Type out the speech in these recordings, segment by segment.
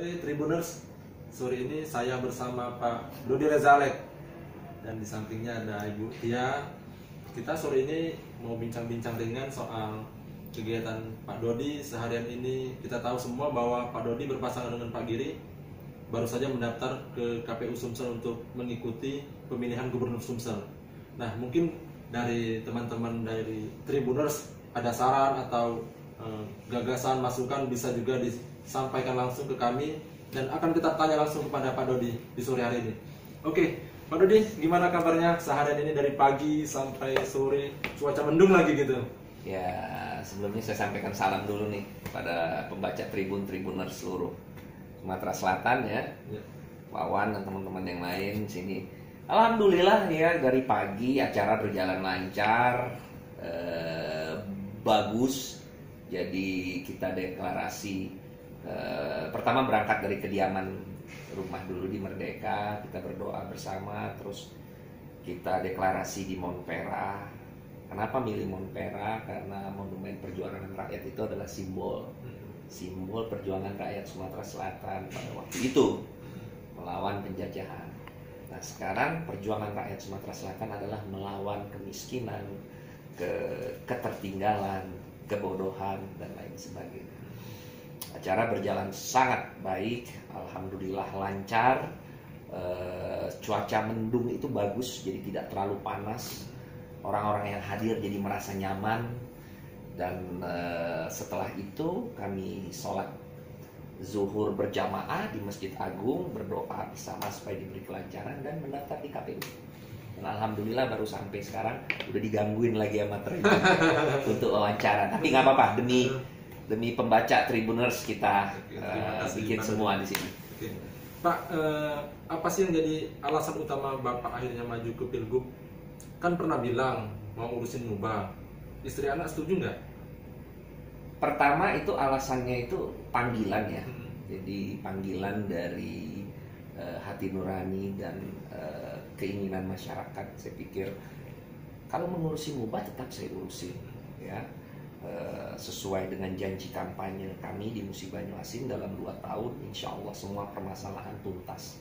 Tribuners, sore ini saya bersama Pak Dodi Rezalek dan di sampingnya ada Ibu Tia. Kita sore ini mau bincang-bincang ringan soal kegiatan Pak Dodi seharian ini. Kita tahu semua bahwa Pak Dodi berpasangan dengan Pak Giri baru saja mendaftar ke KPU Sumsel untuk mengikuti pemilihan Gubernur Sumsel. Nah, mungkin dari teman-teman dari Tribuners ada saran atau gagasan, masukan bisa juga disampaikan langsung ke kami dan akan kita tanya langsung kepada Pak Dodi di sore hari ini. Oke, Pak Dodi, gimana kabarnya seharian ini dari pagi sampai sore, cuaca mendung lagi gitu? Ya, sebelumnya saya sampaikan salam dulu nih pada pembaca Tribuners seluruh Sumatera Selatan ya. Wawan dan teman-teman yang lain sini. Alhamdulillah ya, dari pagi acara berjalan lancar, bagus. Jadi kita deklarasi, pertama berangkat dari kediaman rumah dulu di Merdeka, kita berdoa bersama, terus kita deklarasi di Monpera. Kenapa milih Monpera? Karena Monumen Perjuangan Rakyat itu adalah simbol perjuangan rakyat Sumatera Selatan pada waktu itu melawan penjajahan. Nah, sekarang perjuangan rakyat Sumatera Selatan adalah melawan kemiskinan, ketertinggalan, kebodohan, dan lain sebagainya. Acara berjalan sangat baik, alhamdulillah lancar. Cuaca mendung itu bagus, jadi tidak terlalu panas. Orang-orang yang hadir jadi merasa nyaman. Dan setelah itu kami sholat zuhur berjamaah di Masjid Agung, berdoa bersama supaya diberi kelancaran dan mendaftar di KPU. Dan alhamdulillah baru sampai sekarang, udah digangguin lagi sama Tribun untuk wawancara. Tapi nggak apa-apa, demi pembaca Tribuners kita bikin semua di sini. Oke. Pak, apa sih yang jadi alasan utama Bapak akhirnya maju ke Pilgub? Kan pernah bilang mau urusin Mubah. Istri anak setuju nggak? Pertama itu alasannya itu panggilan ya. Jadi panggilan dari hati nurani dan keinginan masyarakat. Saya pikir kalau mengurusi Mubah tetap saya urusin ya. Sesuai dengan janji kampanye kami di Musi Banyuasin dalam 2 tahun insya Allah semua permasalahan tuntas.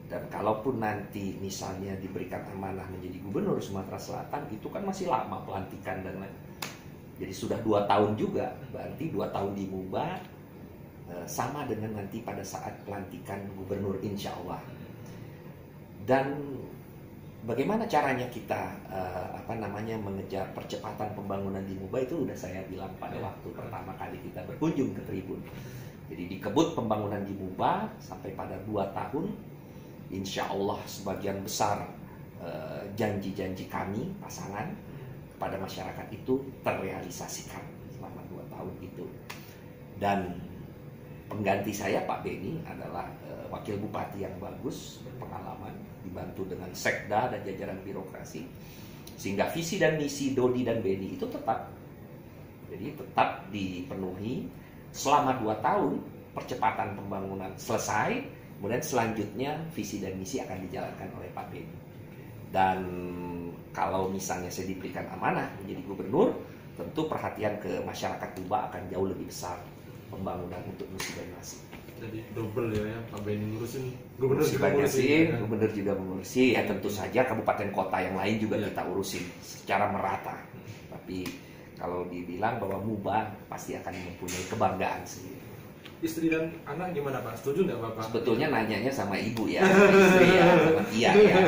Dan kalaupun nanti misalnya diberikan amanah menjadi Gubernur Sumatera Selatan, itu kan masih lama pelantikan dan lain. Jadi sudah 2 tahun juga, berarti 2 tahun di Mubah sama dengan nanti pada saat pelantikan Gubernur insya Allah. Dan bagaimana caranya kita mengejar percepatan pembangunan di Mubah itu sudah saya bilang pada waktu pertama kali kita berkunjung ke Tribun. Jadi dikebut pembangunan di Mubah sampai pada 2 tahun. Insya Allah sebagian besar janji-janji kami pasangan kepada masyarakat itu terrealisasikan selama 2 tahun itu. Dan pengganti saya Pak Beni adalah wakil bupati yang bagus, berpengalaman, dibantu dengan sekda dan jajaran birokrasi, sehingga visi dan misi Dodi dan Beni itu tetap dipenuhi selama 2 tahun. Percepatan pembangunan selesai. Kemudian selanjutnya visi dan misi akan dijalankan oleh Pak Beni. Dan kalau misalnya saya diberikan amanah menjadi gubernur, tentu perhatian ke masyarakat Tuba akan jauh lebih besar pembangunan untuk Musi Banyuasin. Jadi double ya, Pak Beni ngurusin, gubernur Musi juga ngurusin, Banyuasin, gubernur juga mengurusi. Ya tentu saja kabupaten kota yang lain juga kita urusin secara merata. Tapi kalau dibilang bahwa Mubah pasti akan mempunyai kebanggaan sendiri. Istri dan anak gimana Pak? Setuju nggak Bapak? Sebetulnya nanyanya sama ibu ya, sama istri ya, sama Tia ya.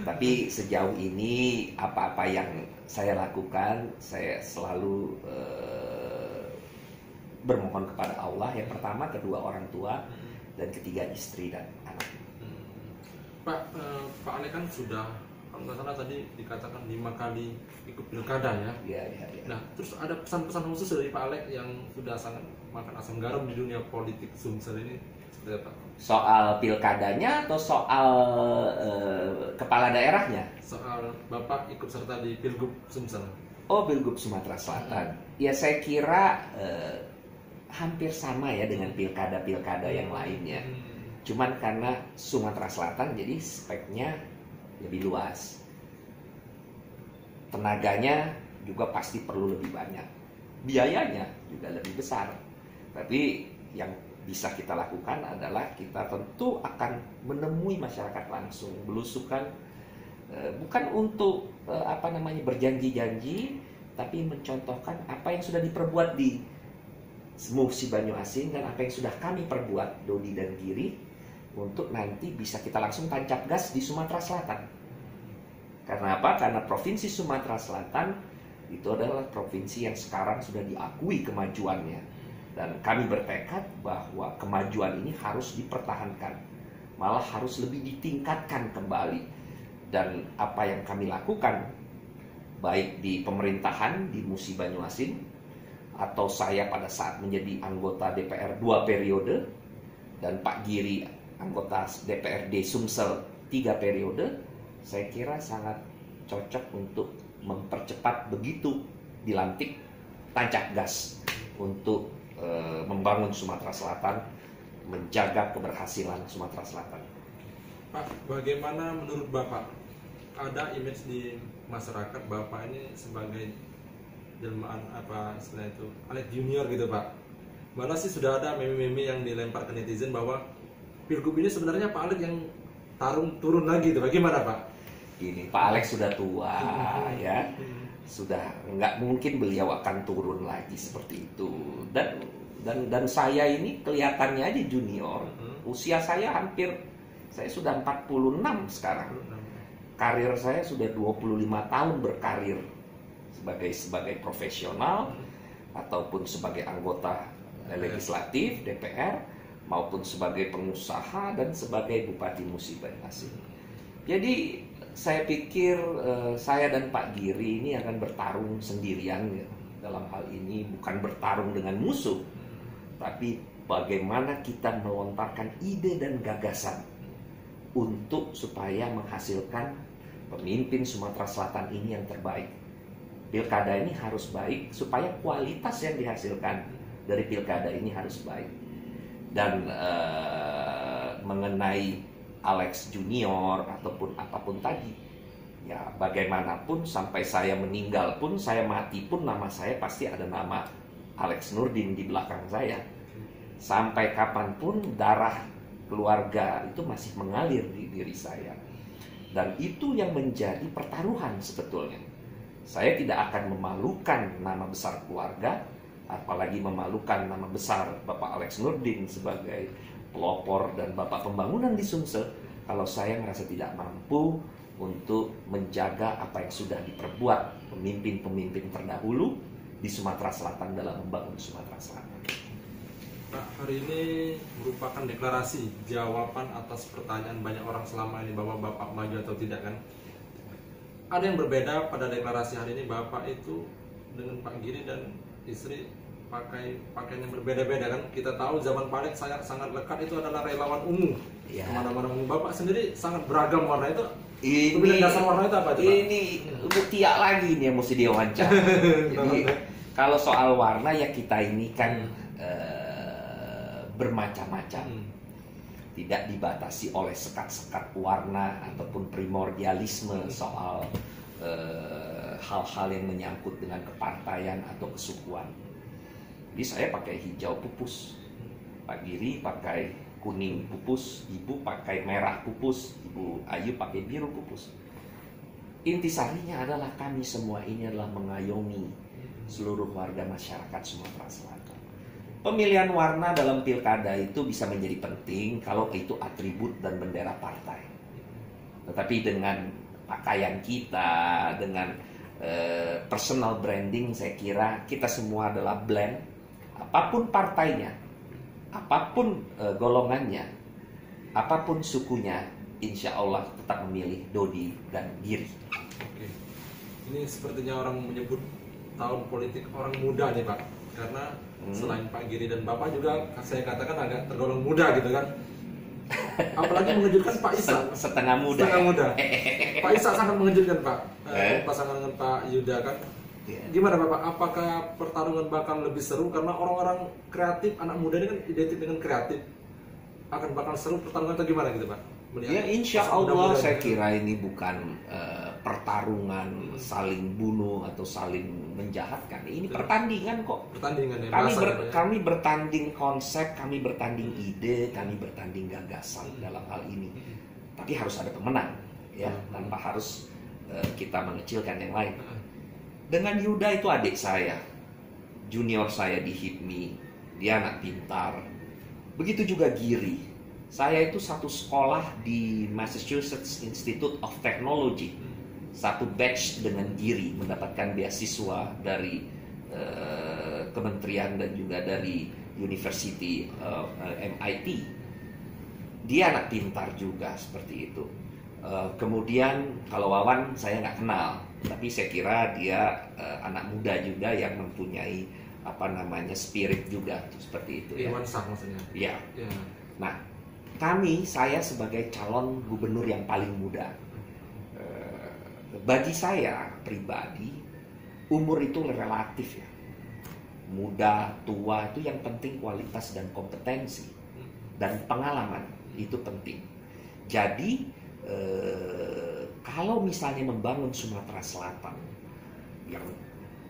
Tapi sejauh ini apa-apa yang saya lakukan, saya selalu bermohon kepada Allah. Yang pertama, kedua orang tua, dan ketiga istri dan anak. Pak Ale kan sudah, kalau nggak salah tadi dikatakan 5 kali ikut pilkada ya. Ya. Nah, terus ada pesan-pesan khusus dari Pak Ale yang sudah sangat makan asam garam di dunia politik Sumsel ini seperti apa? Soal pilkadanya atau soal kepala daerahnya? Soal Bapak ikut serta di Pilgub Sumsel. Oh, Pilgub Sumatera Selatan. Ya saya kira hampir sama ya dengan pilkada-pilkada yang lainnya. Cuman karena Sumatera Selatan jadi speknya lebih luas. Tenaganya juga pasti perlu lebih banyak. Biayanya juga lebih besar. Tapi yang bisa kita lakukan adalah kita tentu akan menemui masyarakat langsung, belusukan, bukan untuk berjanji-janji, tapi mencontohkan apa yang sudah diperbuat di Musi Banyuasin dan apa yang sudah kami perbuat, Dodi dan Giri, untuk nanti bisa kita langsung tancap gas di Sumatera Selatan. Karena apa? Karena Provinsi Sumatera Selatan itu adalah provinsi yang sekarang sudah diakui kemajuannya. Dan kami bertekad bahwa kemajuan ini harus dipertahankan, malah harus lebih ditingkatkan kembali. Dan apa yang kami lakukan, baik di pemerintahan di Musi Banyuasin, atau saya pada saat menjadi anggota DPR 2 periode, dan Pak Giri anggota DPRD Sumsel 3 periode, saya kira sangat cocok untuk mempercepat begitu dilantik tancap gas untuk membangun Sumatera Selatan, menjaga keberhasilan Sumatera Selatan. Pak, bagaimana menurut Bapak, ada image di masyarakat Bapak ini sebagai jelmaan istilah itu, Alex Junior gitu Pak? Malah sih sudah ada meme-meme yang dilempar ke netizen bahwa Pilgub ini sebenarnya Pak Alex yang turun lagi itu. Bagaimana Pak? Ini Pak Alex sudah tua ya, sudah nggak mungkin beliau akan turun lagi seperti itu. Dan saya ini kelihatannya aja junior, usia saya saya sudah 46 sekarang. Karir saya sudah 25 tahun berkarir sebagai profesional ataupun sebagai anggota legislatif DPR maupun sebagai pengusaha dan sebagai Bupati Musi Banyuasin. Jadi saya pikir saya dan Pak Giri ini akan bertarung sendirian ya. Dalam hal ini bukan bertarung dengan musuh, tapi bagaimana kita melontarkan ide dan gagasan untuk supaya menghasilkan pemimpin Sumatera Selatan ini yang terbaik. Pilkada ini harus baik supaya kualitas yang dihasilkan dari pilkada ini harus baik. Dan mengenai Alex Junior ataupun apapun tadi, ya bagaimanapun sampai saya meninggal pun, saya mati pun, nama saya pasti ada nama Alex Nurdin di belakang saya. Sampai kapanpun darah keluarga itu masih mengalir di diri saya. Dan itu yang menjadi pertaruhan sebetulnya. Saya tidak akan memalukan nama besar keluarga, apalagi memalukan nama besar Bapak Alex Nurdin sebagai pelopor dan bapak pembangunan di Sumsel, kalau saya merasa tidak mampu untuk menjaga apa yang sudah diperbuat pemimpin-pemimpin terdahulu di Sumatera Selatan dalam membangun Sumatera Selatan. Pak, hari ini merupakan deklarasi jawaban atas pertanyaan banyak orang selama ini bahwa Bapak maju atau tidak kan. Ada yang berbeda pada deklarasi hari ini, Bapak itu dengan Pak Giri dan istri pakai pakaian yang berbeda-beda kan. Kita tahu zaman Pak Alex sangat lekat itu adalah relawan ungu ya. Kemana-mana ungu. Bapak sendiri sangat beragam warna itu. Ini dasar warna itu apa itu, Pak? Ini Mutia lagi nih yang mesti diwawancara. Jadi kalau soal warna ya kita ini kan bermacam-macam. Tidak dibatasi oleh sekat-sekat warna ataupun primordialisme soal hal-hal yang menyangkut dengan kepartaian atau kesukuan. Jadi saya pakai hijau pupus, Pak Giri pakai kuning pupus, Ibu pakai merah pupus, Ibu Ayu pakai biru pupus. Intisarinya adalah kami semua ini adalah mengayomi seluruh warga masyarakat Sumatera Selatan. Pemilihan warna dalam pilkada itu bisa menjadi penting kalau itu atribut dan bendera partai. Tetapi dengan pakaian kita, dengan personal branding, saya kira kita semua adalah blend. Apapun partainya, apapun golongannya, apapun sukunya, insya Allah tetap memilih Dodi dan Giri. Oke. Ini sepertinya orang menyebut tahun politik orang muda nih Pak, karena selain Pak Giri dan Bapak juga saya katakan agak tergolong muda gitu kan. Apalagi mengejutkan Pak Isa. Setengah muda. Setengah muda. Pak Isa sangat mengejutkan Pak. Pasangan dengan Pak Yuda kan. Gimana Bapak? Apakah pertarungan bakal lebih seru karena orang-orang kreatif, anak muda ini kan identik dengan kreatif? Akan bakal seru pertarungan atau gimana gitu Pak? Ya insya Allah saya kira ini bukan pertarungan saling bunuh atau saling menjahatkan. Ini pertandingan kok. Pertandingan ya. Kami bertanding konsep, kami bertanding ide, kami bertanding gagasan dalam hal ini. Tapi harus ada pemenang, ya, tanpa harus kita mengecilkan yang lain. Dengan Yuda itu adik saya, junior saya di HIPMI, dia anak pintar. Begitu juga Giri. Saya itu satu sekolah di Massachusetts Institute of Technology, satu batch dengan Giri, mendapatkan beasiswa dari kementerian dan juga dari University MIT. Dia anak pintar juga seperti itu. Kemudian kalau Wawan saya nggak kenal, tapi saya kira dia anak muda juga yang mempunyai spirit juga seperti itu. Iwan Sak maksudnya. Ya. Nah, saya sebagai calon gubernur yang paling muda, bagi saya pribadi umur itu relatif ya. Muda, tua itu yang penting kualitas dan kompetensi dan pengalaman itu penting. Jadi kalau misalnya membangun Sumatera Selatan yang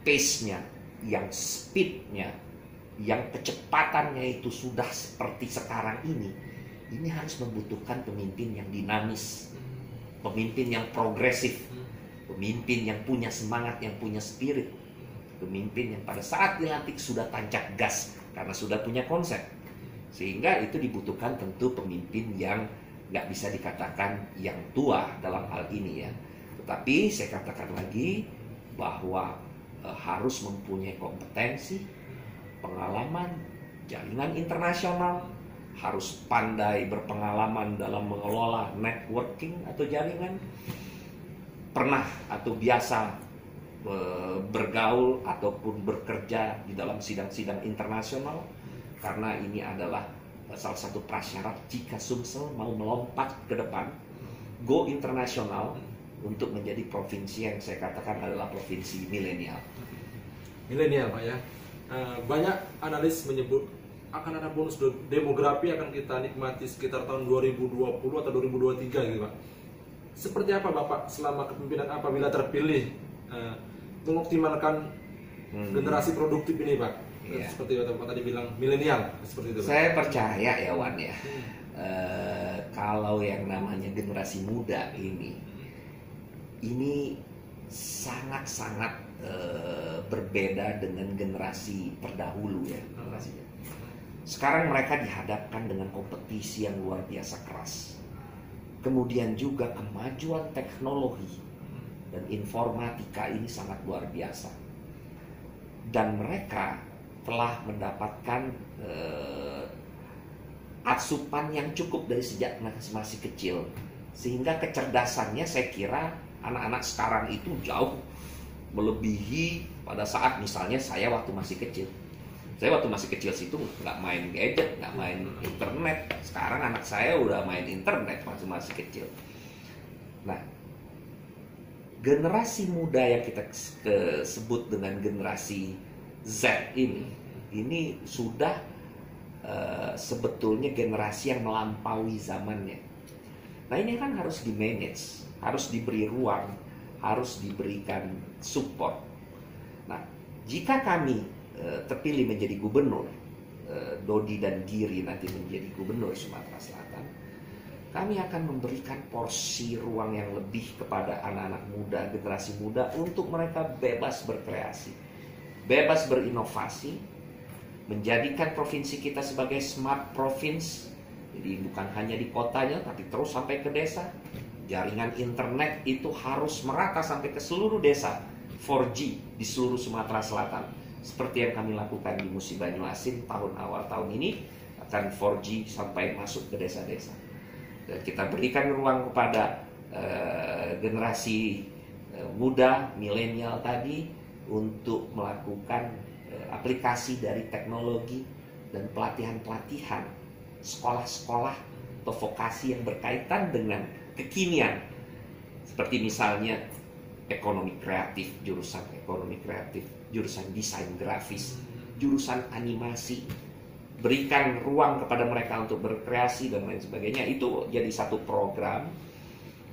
pace-nya, yang speed-nya, yang kecepatannya itu sudah seperti sekarang ini harus membutuhkan pemimpin yang dinamis, pemimpin yang progresif, pemimpin yang punya semangat, yang punya spirit, pemimpin yang pada saat dilantik sudah tancap gas karena sudah punya konsep. Sehingga itu dibutuhkan tentu pemimpin yang nggak bisa dikatakan yang tua dalam hal ini ya. Tetapi saya katakan lagi bahwa harus mempunyai kompetensi, pengalaman, jaringan internasional, harus pandai berpengalaman dalam mengelola networking atau jaringan, pernah atau biasa bergaul ataupun bekerja di dalam sidang-sidang internasional, karena ini adalah salah satu prasyarat jika Sumsel mau melompat ke depan, go internasional untuk menjadi provinsi yang saya katakan adalah provinsi milenial. Milenial Pak ya. Banyak analis menyebut akan ada bonus demografi akan kita nikmati sekitar tahun 2020 atau 2023 gitu Pak. Seperti apa Bapak selama kepemimpinan apabila terpilih mengoptimalkan generasi produktif ini Pak? Ya. Seperti Bapak tadi bilang milenial seperti itu Pak. Saya percaya ya Wan ya. Kalau yang namanya generasi muda ini sangat-sangat berbeda dengan generasi terdahulu ya. Sekarang mereka dihadapkan dengan kompetisi yang luar biasa keras. Kemudian juga kemajuan teknologi dan informatika ini sangat luar biasa. Dan mereka telah mendapatkan asupan yang cukup dari sejak masih kecil. Sehingga kecerdasannya saya kira anak-anak sekarang itu jauh melebihi pada saat misalnya saya waktu masih kecil. Saya waktu masih kecil situ nggak main gadget, nggak main internet. Sekarang anak saya udah main internet waktu masih kecil. Nah, generasi muda yang kita sebut dengan generasi Z ini sudah sebetulnya generasi yang melampaui zamannya. Nah, ini kan harus di-manage, harus diberi ruang, harus diberikan support. Nah, jika kami terpilih menjadi gubernur, Dodi dan Giri nanti menjadi gubernur Sumatera Selatan, kami akan memberikan porsi ruang yang lebih kepada anak-anak muda, generasi muda, untuk mereka bebas berkreasi, bebas berinovasi, menjadikan provinsi kita sebagai smart province. Jadi bukan hanya di kotanya, tapi terus sampai ke desa. Jaringan internet itu harus merata sampai ke seluruh desa, 4G di seluruh Sumatera Selatan. Seperti yang kami lakukan di Musi Banyuasin awal tahun ini, akan 4G sampai masuk ke desa-desa. Dan kita berikan ruang kepada generasi muda, milenial tadi, untuk melakukan aplikasi dari teknologi dan pelatihan-pelatihan sekolah-sekolah atau vokasi yang berkaitan dengan kekinian. Seperti misalnya ekonomi kreatif, jurusan ekonomi kreatif, jurusan desain grafis, jurusan animasi, berikan ruang kepada mereka untuk berkreasi dan lain sebagainya. Itu jadi satu program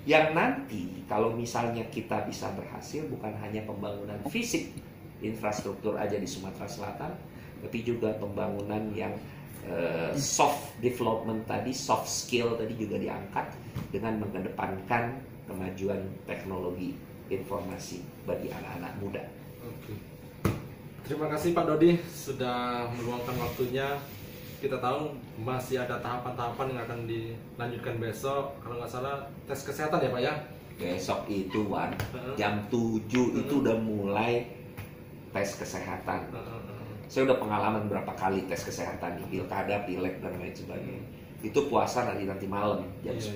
yang nanti kalau misalnya kita bisa berhasil, bukan hanya pembangunan fisik infrastruktur aja di Sumatera Selatan, tapi juga pembangunan yang soft development tadi, soft skill tadi juga diangkat dengan mengedepankan kemajuan teknologi informasi bagi anak-anak muda. Oke. Terima kasih Pak Dodi sudah meluangkan waktunya. Kita tahu masih ada tahapan-tahapan yang akan dilanjutkan besok. Kalau nggak salah tes kesehatan ya Pak ya? Besok itu Wan, jam 7 itu udah mulai tes kesehatan. Saya udah pengalaman berapa kali tes kesehatan di pilkada, pileg dan lain sebagainya. Itu puasa nanti malam jam 10.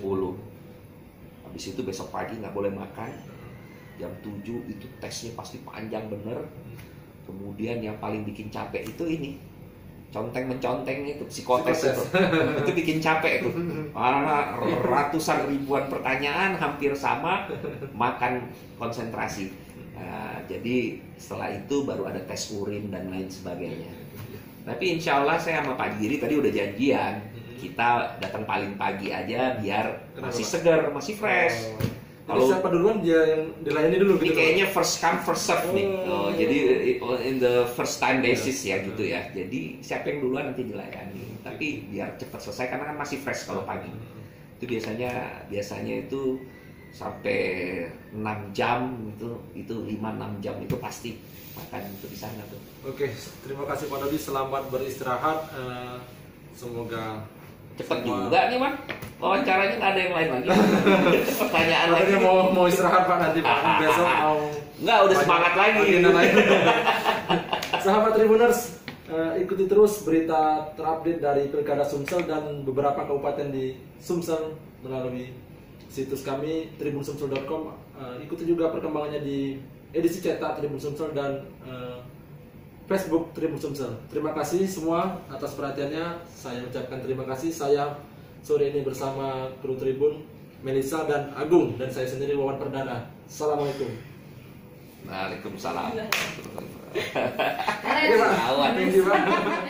Habis itu besok pagi nggak boleh makan. Jam 7 itu tesnya pasti panjang bener. Kemudian yang paling bikin capek itu ini, conteng-menconteng itu, psikotes itu. Itu bikin capek itu. Ratusan ribuan pertanyaan hampir sama, makan konsentrasi. Nah, jadi setelah itu baru ada tes urin dan lain sebagainya. Tapi insya Allah saya sama Pak Giri tadi udah janjian, kita datang paling pagi aja biar masih segar, masih fresh. Kalau siapa duluan dia yang dilayani dulu ini gitu. kayaknya first come first serve nih. Jadi in the first time basis ya gitu ya. Jadi siapa yang duluan nanti dilayani. Tapi biar cepat selesai karena kan masih fresh kalau pagi. Itu biasanya itu sampai 6 jam itu 5-6 jam itu pasti makan itu di sana tuh. Oke, terima kasih Pak Dodi, selamat beristirahat. Semoga cepet juga nih Man, wawancaranya nggak ada yang lain lagi. Pertanyaan lagi. Mau istirahat Pak nanti Pak, besok mau. Nggak, udah semangat lagi. Sahabat Tribuners, ikuti terus berita terupdate dari Pilkada Sumsel dan beberapa kabupaten di Sumsel melalui situs kami tribunsumsel.com. Ikuti juga perkembangannya di edisi cetak Tribun Sumsel dan Facebook Tribun Sumsel. Terima kasih semua atas perhatiannya. Saya ucapkan terima kasih. Saya sore ini bersama kru Tribun, Melisa dan Agung, dan saya sendiri Wawan Perdana. Assalamualaikum. Waalaikumsalam. Keren. Terima kasih Pak.